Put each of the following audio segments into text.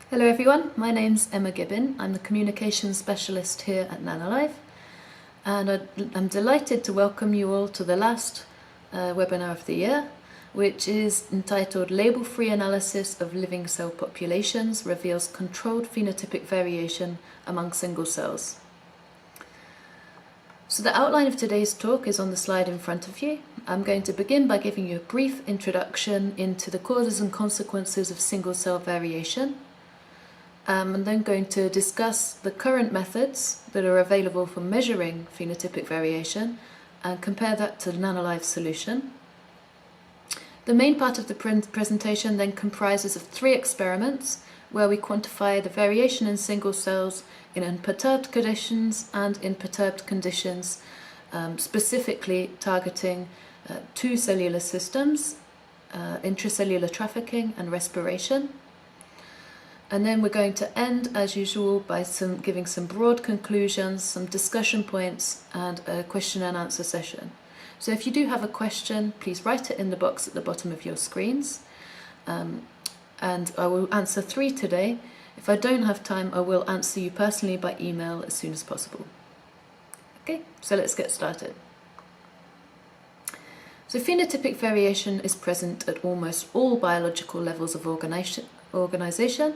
Hello everyone, my name's Emma Gibbon. I'm the Communications Specialist here at Nanolife, and I'm delighted to welcome you all to the last webinar of the year, which is entitled Label-Free Analysis of Living Cell Populations Reveals Controlled Phenotypic Variation Among Single Cells. So the outline of today's talk is on the slide in front of you. I'm going to begin by giving you a brief introduction into the causes and consequences of single cell variation. I'm then going to discuss the current methods that are available for measuring phenotypic variation and compare that to the Nanolife's solution. The main part of the presentation then comprises of 3 experiments where we quantify the variation in single cells in unperturbed conditions and in perturbed conditions, specifically targeting 2 cellular systems, intracellular trafficking and respiration. And then we're going to end, as usual, by giving some broad conclusions, some discussion points, and a question and answer session. So if you do have a question, please write it in the box at the bottom of your screens. And I will answer 3 today. If I don't have time, I will answer you personally by email as soon as possible. Okay, so let's get started. So phenotypic variation is present at almost all biological levels of organization,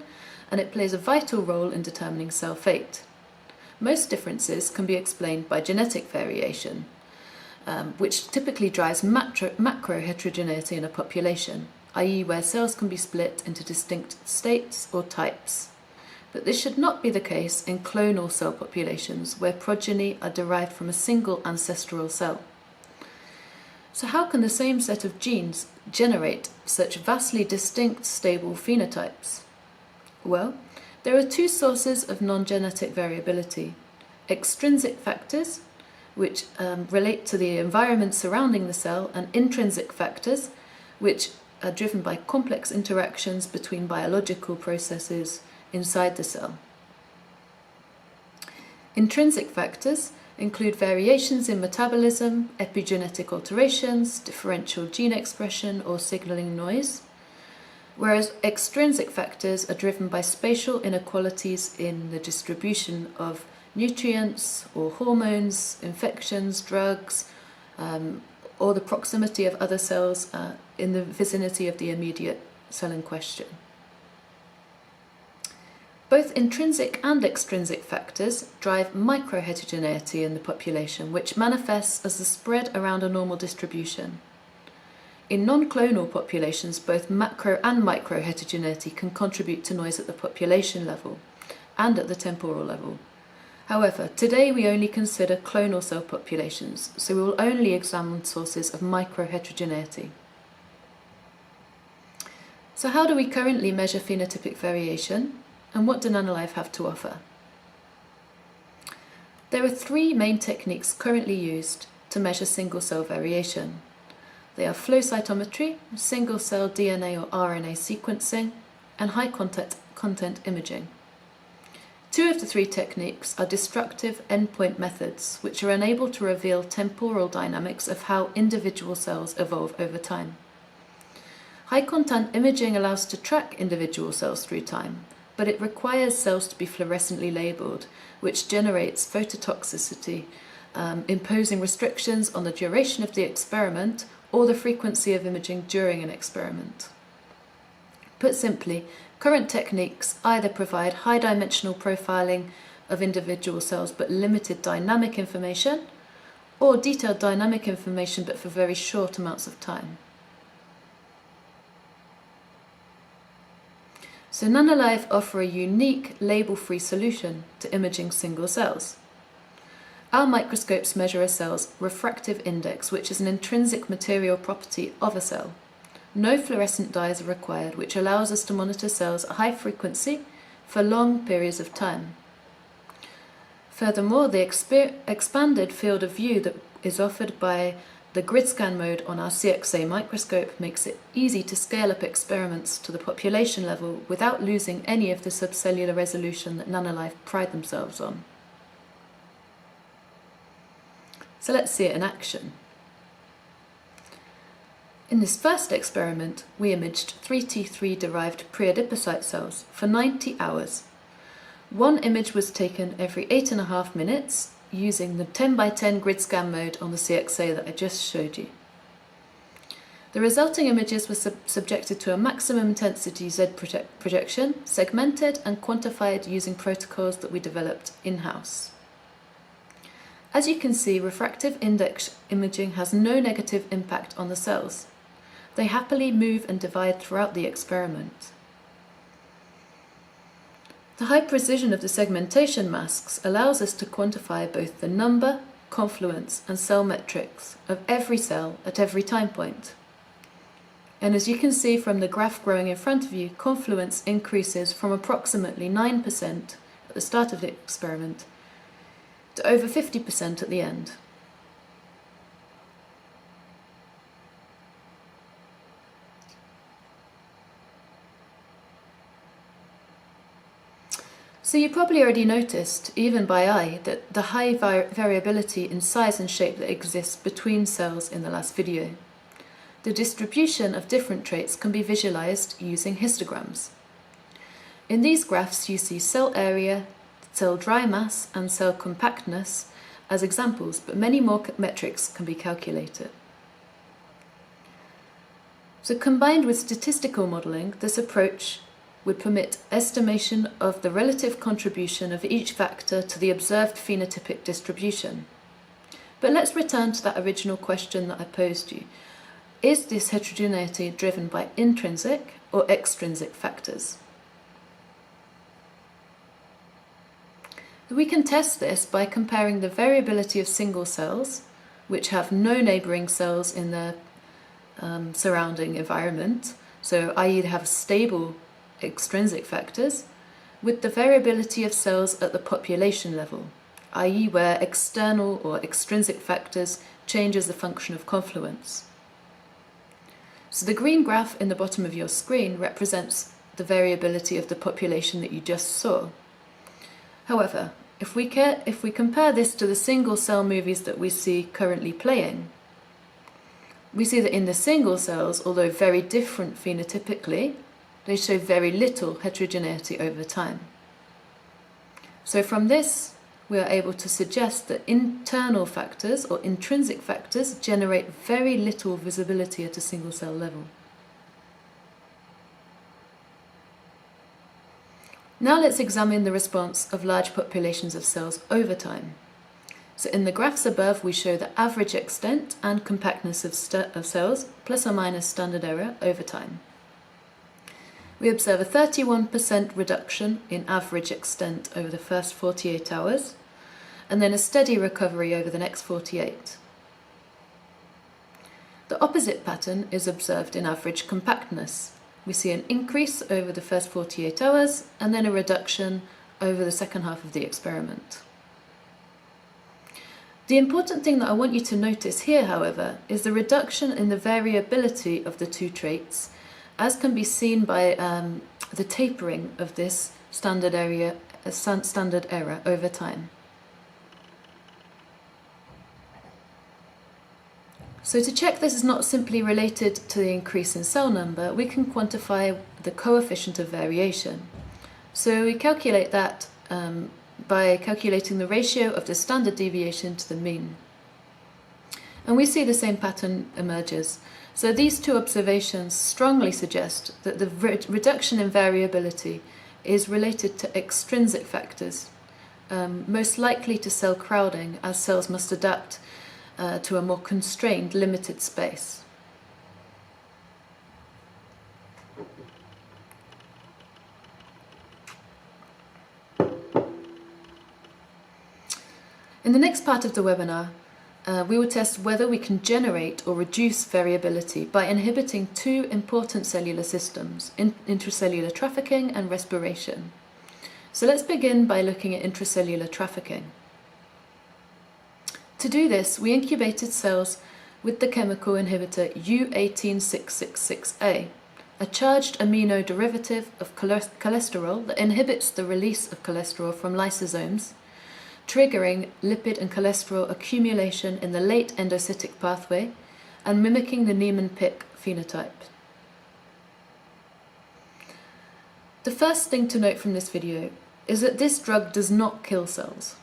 and it plays a vital role in determining cell fate. Most differences can be explained by genetic variation, which typically drives macro heterogeneity in a population, i.e. where cells can be split into distinct states or types. But this should not be the case in clonal cell populations, where progeny are derived from a single ancestral cell. So how can the same set of genes generate such vastly distinct stable phenotypes? Well, there are 2 sources of non-genetic variability: extrinsic factors, which relate to the environment surrounding the cell, and intrinsic factors, which are driven by complex interactions between biological processes inside the cell. Intrinsic factors include variations in metabolism, epigenetic alterations, differential gene expression, or signaling noise, whereas extrinsic factors are driven by spatial inequalities in the distribution of nutrients or hormones, infections, drugs, or the proximity of other cells in the vicinity of the immediate cell in question. Both intrinsic and extrinsic factors drive microheterogeneity in the population, which manifests as the spread around a normal distribution. In non-clonal populations, both macro and microheterogeneity can contribute to noise at the population level and at the temporal level. However, today we only consider clonal cell populations, so we will only examine sources of microheterogeneity. So how do we currently measure phenotypic variation? And what do Nanolife have to offer? There are 3 main techniques currently used to measure single-cell variation. They are flow cytometry, single-cell DNA or RNA sequencing, and high-content imaging. 2 of the 3 techniques are destructive endpoint methods, which are unable to reveal temporal dynamics of how individual cells evolve over time. High-content imaging allows to track individual cells through time, but it requires cells to be fluorescently labeled, which generates phototoxicity, imposing restrictions on the duration of the experiment or the frequency of imaging during an experiment. Put simply, current techniques either provide high-dimensional profiling of individual cells but limited dynamic information, or detailed dynamic information but for very short amounts of time. So Nanolife offer a unique label-free solution to imaging single cells. Our microscopes measure a cell's refractive index, which is an intrinsic material property of a cell. No fluorescent dyes are required, which allows us to monitor cells at high frequency for long periods of time. Furthermore, the expanded field of view that is offered by the grid scan mode on our CXA microscope makes it easy to scale up experiments to the population level without losing any of the subcellular resolution that Nanolife pride themselves on. So let's see it in action. In this first experiment, we imaged 3T3-derived preadipocyte cells for 90 hours. One image was taken every 8.5 minutes using the 10x10 grid scan mode on the CXA that I just showed you. The resulting images were subjected to a maximum intensity Z projection, segmented and quantified using protocols that we developed in-house. As you can see, refractive index imaging has no negative impact on the cells. They happily move and divide throughout the experiment. The high precision of the segmentation masks allows us to quantify both the number, confluence, and cell metrics of every cell at every time point. And as you can see from the graph growing in front of you, confluence increases from approximately 9% at the start of the experiment to over 50% at the end. So you probably already noticed, even by eye, that the high variability in size and shape that exists between cells in the last video. The distribution of different traits can be visualized using histograms. In these graphs you see cell area, cell dry mass and cell compactness as examples, but many more metrics can be calculated. So combined with statistical modeling, this approach would permit estimation of the relative contribution of each factor to the observed phenotypic distribution. But let's return to that original question that I posed you. Is this heterogeneity driven by intrinsic or extrinsic factors? We can test this by comparing the variability of single cells, which have no neighbouring cells in their surrounding environment, so i.e. they have stable extrinsic factors, with the variability of cells at the population level, i.e. where external or extrinsic factors change as a function of confluence. So the green graph in the bottom of your screen represents the variability of the population that you just saw. However, if we compare this to the single cell movies that we see currently playing, we see that in the single cells, although very different phenotypically, they show very little heterogeneity over time. So from this, we are able to suggest that internal factors or intrinsic factors generate very little visibility at a single cell level. Now let's examine the response of large populations of cells over time. So in the graphs above, we show the average extent and compactness of cells, plus or minus standard error, over time. We observe a 31% reduction in average extent over the first 48 hours, and then a steady recovery over the next 48. The opposite pattern is observed in average compactness. We see an increase over the first 48 hours, and then a reduction over the second half of the experiment. The important thing that I want you to notice here, however, is the reduction in the variability of the two traits, as can be seen by the tapering of this standard error over time. So to check this is not simply related to the increase in cell number, we can quantify the coefficient of variation. So we calculate that by calculating the ratio of the standard deviation to the mean. And we see the same pattern emerges. So these two observations strongly suggest that the reduction in variability is related to extrinsic factors, most likely to cell crowding, as cells must adapt to a more constrained, limited space. In the next part of the webinar, we will test whether we can generate or reduce variability by inhibiting two important cellular systems, intracellular trafficking and respiration. So let's begin by looking at intracellular trafficking. To do this, we incubated cells with the chemical inhibitor U18666A, a charged amino derivative of cholesterol that inhibits the release of cholesterol from lysosomes, triggering lipid and cholesterol accumulation in the late endocytic pathway and mimicking the Niemann-Pick phenotype. The first thing to note from this video is that this drug does not kill cells.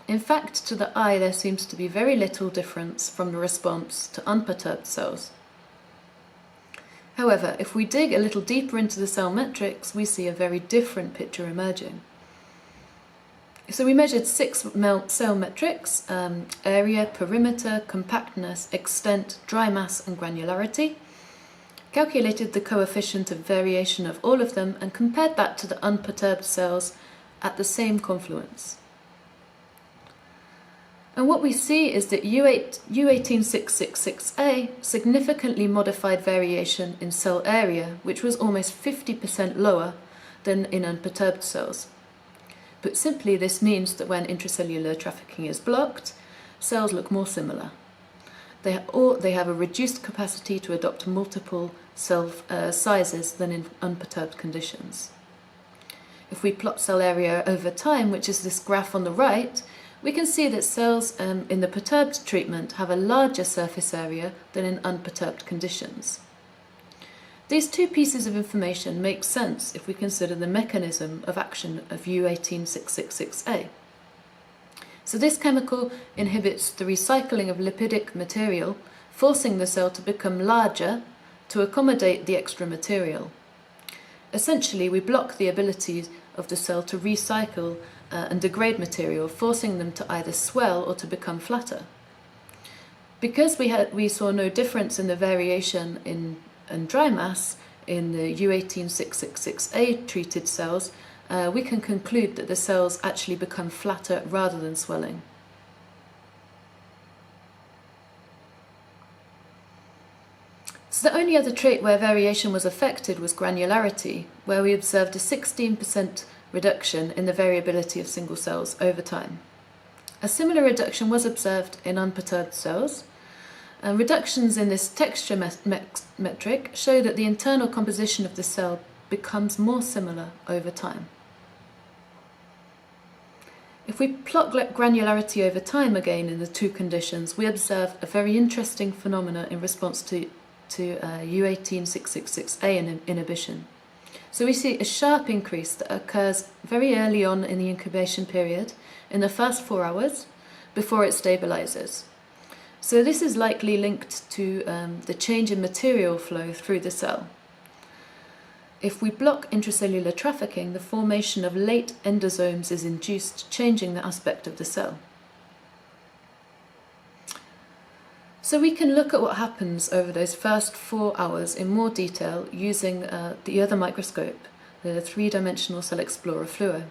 In fact, to the eye there seems to be very little difference from the response to unperturbed cells. However, if we dig a little deeper into the cell metrics, we see a very different picture emerging. So we measured 6 cell metrics: area, perimeter, compactness, extent, dry mass and granularity, calculated the coefficient of variation of all of them and compared that to the unperturbed cells at the same confluence. And what we see is that U18666A significantly modified variation in cell area, which was almost 50% lower than in unperturbed cells. Put simply, this means that when intracellular trafficking is blocked, cells look more similar. They have a reduced capacity to adopt multiple cell sizes than in unperturbed conditions. If we plot cell area over time, which is this graph on the right, we can see that cells in the perturbed treatment have a larger surface area than in unperturbed conditions. These two pieces of information make sense if we consider the mechanism of action of U18666A. So this chemical inhibits the recycling of lipidic material, forcing the cell to become larger to accommodate the extra material. Essentially, we block the ability of the cell to recycle and degrade material, forcing them to either swell or to become flatter. Because we saw no difference in the variation in dry mass in the U18666A treated cells, we can conclude that the cells actually become flatter rather than swelling. So the only other trait where variation was affected was granularity, where we observed a 16% reduction in the variability of single cells over time. A similar reduction was observed in unperturbed cells. Reductions in this texture metric show that the internal composition of the cell becomes more similar over time. If we plot granularity over time again in the two conditions, we observe a very interesting phenomena in response to U18666A inhibition. So we see a sharp increase that occurs very early on in the incubation period, in the first 4 hours, before it stabilizes. So this is likely linked to the change in material flow through the cell. If we block intracellular trafficking, the formation of late endosomes is induced, changing the aspect of the cell. So we can look at what happens over those first 4 hours in more detail using the other microscope, the three-dimensional cell explorer fluor.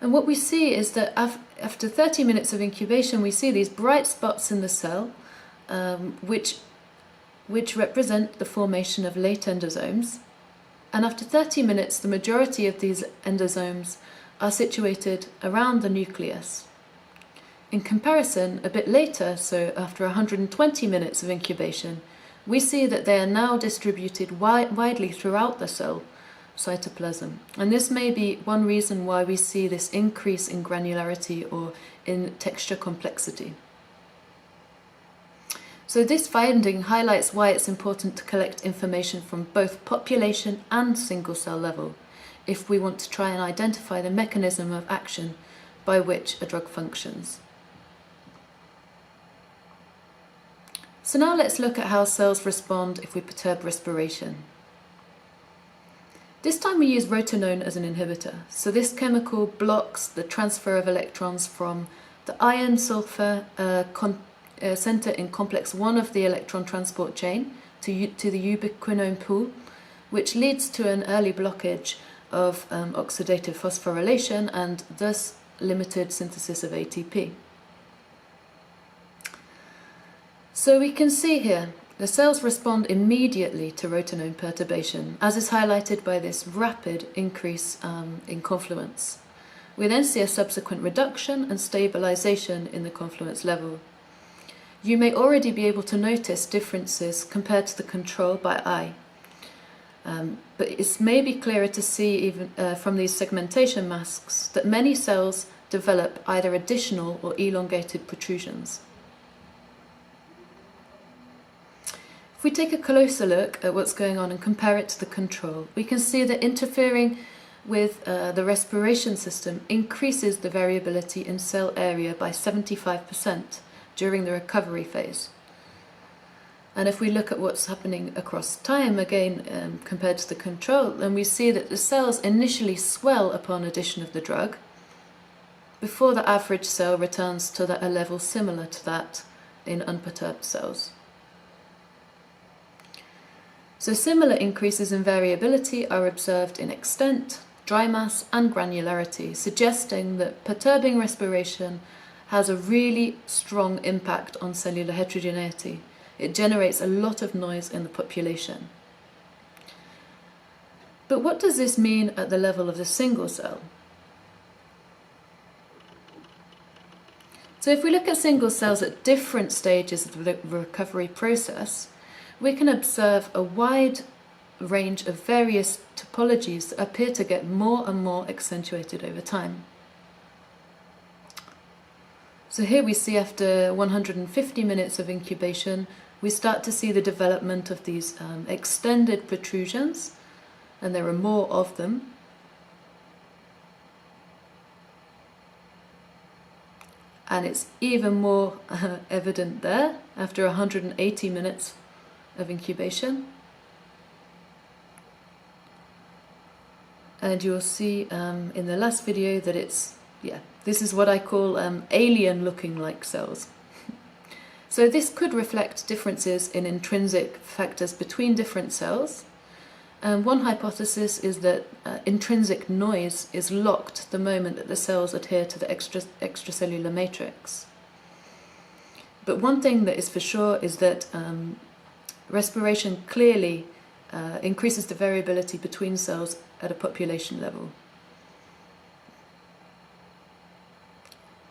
And what we see is that after 30 minutes of incubation, we see these bright spots in the cell, which represent the formation of late endosomes. And after 30 minutes, the majority of these endosomes are situated around the nucleus. In comparison, a bit later, so after 120 minutes of incubation, we see that they are now distributed widely throughout the cell cytoplasm. And this may be one reason why we see this increase in granularity or in texture complexity. So this finding highlights why it's important to collect information from both population and single cell level if we want to try and identify the mechanism of action by which a drug functions. So now let's look at how cells respond if we perturb respiration. This time we use rotenone as an inhibitor. So this chemical blocks the transfer of electrons from the iron-sulfur center in complex 1 of the electron transport chain to the ubiquinone pool, which leads to an early blockage of oxidative phosphorylation and thus limited synthesis of ATP. So we can see here the cells respond immediately to rotenone perturbation, as is highlighted by this rapid increase in confluence. We then see a subsequent reduction and stabilization in the confluence level. You may already be able to notice differences compared to the control by eye. But it's maybe clearer to see even from these segmentation masks that many cells develop either additional or elongated protrusions. If we take a closer look at what's going on and compare it to the control, we can see that interfering with the respiration system increases the variability in cell area by 75% during the recovery phase. And if we look at what's happening across time, again, compared to the control, then we see that the cells initially swell upon addition of the drug, before the average cell returns to a level similar to that in unperturbed cells. So similar increases in variability are observed in extent, dry mass and granularity, suggesting that perturbing respiration has a really strong impact on cellular heterogeneity. It generates a lot of noise in the population. But what does this mean at the level of the single cell? So if we look at single cells at different stages of the recovery process, we can observe a wide range of various topologies that appear to get more and more accentuated over time. So here we see after 150 minutes of incubation, we start to see the development of these extended protrusions, and there are more of them. And it's even more evident there after 180 minutes of incubation. And you'll see in the last video that this is what I call alien looking like cells. So this could reflect differences in intrinsic factors between different cells. One hypothesis is that intrinsic noise is locked the moment that the cells adhere to the extracellular matrix. But one thing that is for sure is that respiration clearly increases the variability between cells at a population level.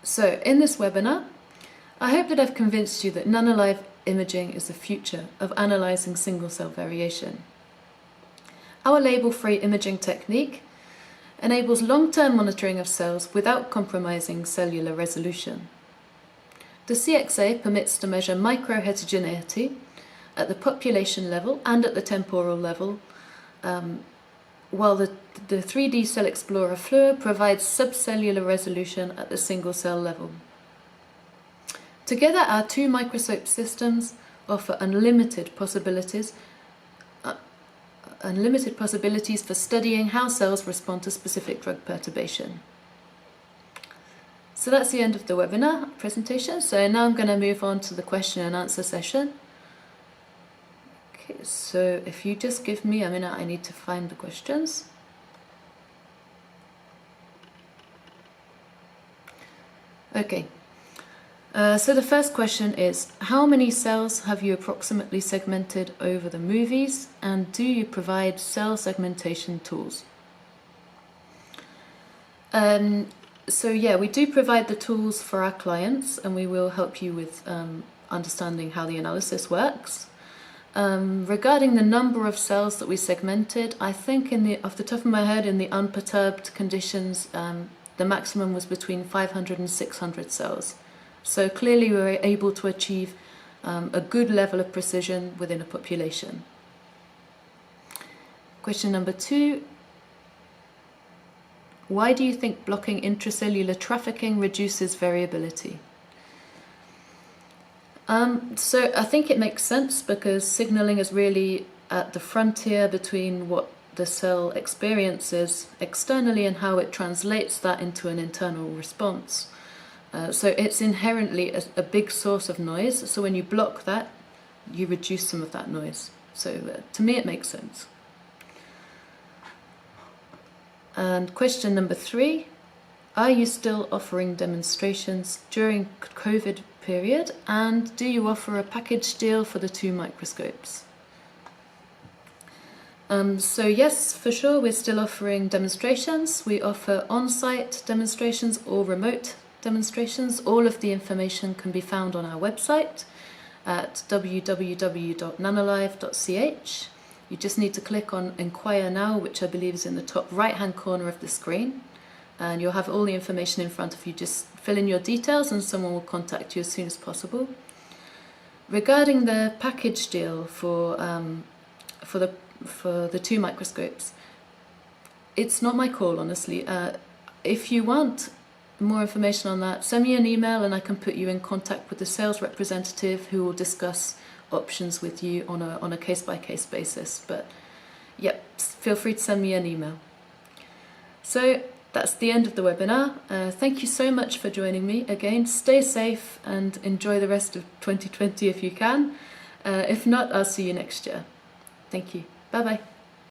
So in this webinar, I hope that I've convinced you that non-alive imaging is the future of analysing single-cell variation. Our label-free imaging technique enables long-term monitoring of cells without compromising cellular resolution. The CXA permits to measure microheterogeneity at the population level and at the temporal level, while the 3D Cell Explorer Fluor provides subcellular resolution at the single-cell level. Together, our two microscope systems offer unlimited possibilities for studying how cells respond to specific drug perturbation. So that's the end of the webinar presentation. So now I'm going to move on to the question and answer session. Okay, so if you just give me a minute, I need to find the questions. Okay. So the first question is, how many cells have you approximately segmented over the movies, and do you provide cell segmentation tools? So yeah, we do provide the tools for our clients, and we will help you with understanding how the analysis works. Regarding the number of cells that we segmented, I think off the top of my head, in the unperturbed conditions, the maximum was between 500 and 600 cells. So clearly we were able to achieve a good level of precision within a population. Question number 2. Why do you think blocking intracellular trafficking reduces variability? So I think it makes sense because signaling is really at the frontier between what the cell experiences externally and how it translates that into an internal response. So it's inherently a big source of noise, so when you block that, you reduce some of that noise. So to me it makes sense. And question number 3, are you still offering demonstrations during COVID period, and do you offer a package deal for the 2 microscopes? So yes, for sure, we're still offering demonstrations. We offer on-site demonstrations or remote demonstrations. All of the information can be found on our website at www.nanolive.ch. You just need to click on Inquire Now, which I believe is in the top right-hand corner of the screen, and you'll have all the information in front of you. Just fill in your details and someone will contact you as soon as possible. Regarding the package deal for the 2 microscopes, it's not my call, honestly. If you want more information on that, send me an email and I can put you in contact with the sales representative who will discuss options with you on a case-by-case basis. But yep, feel free to send me an email. So that's the end of the webinar. Thank you so much for joining me. Again, stay safe and enjoy the rest of 2020 if you can. If not, I'll see you next year. Thank you. Bye-bye.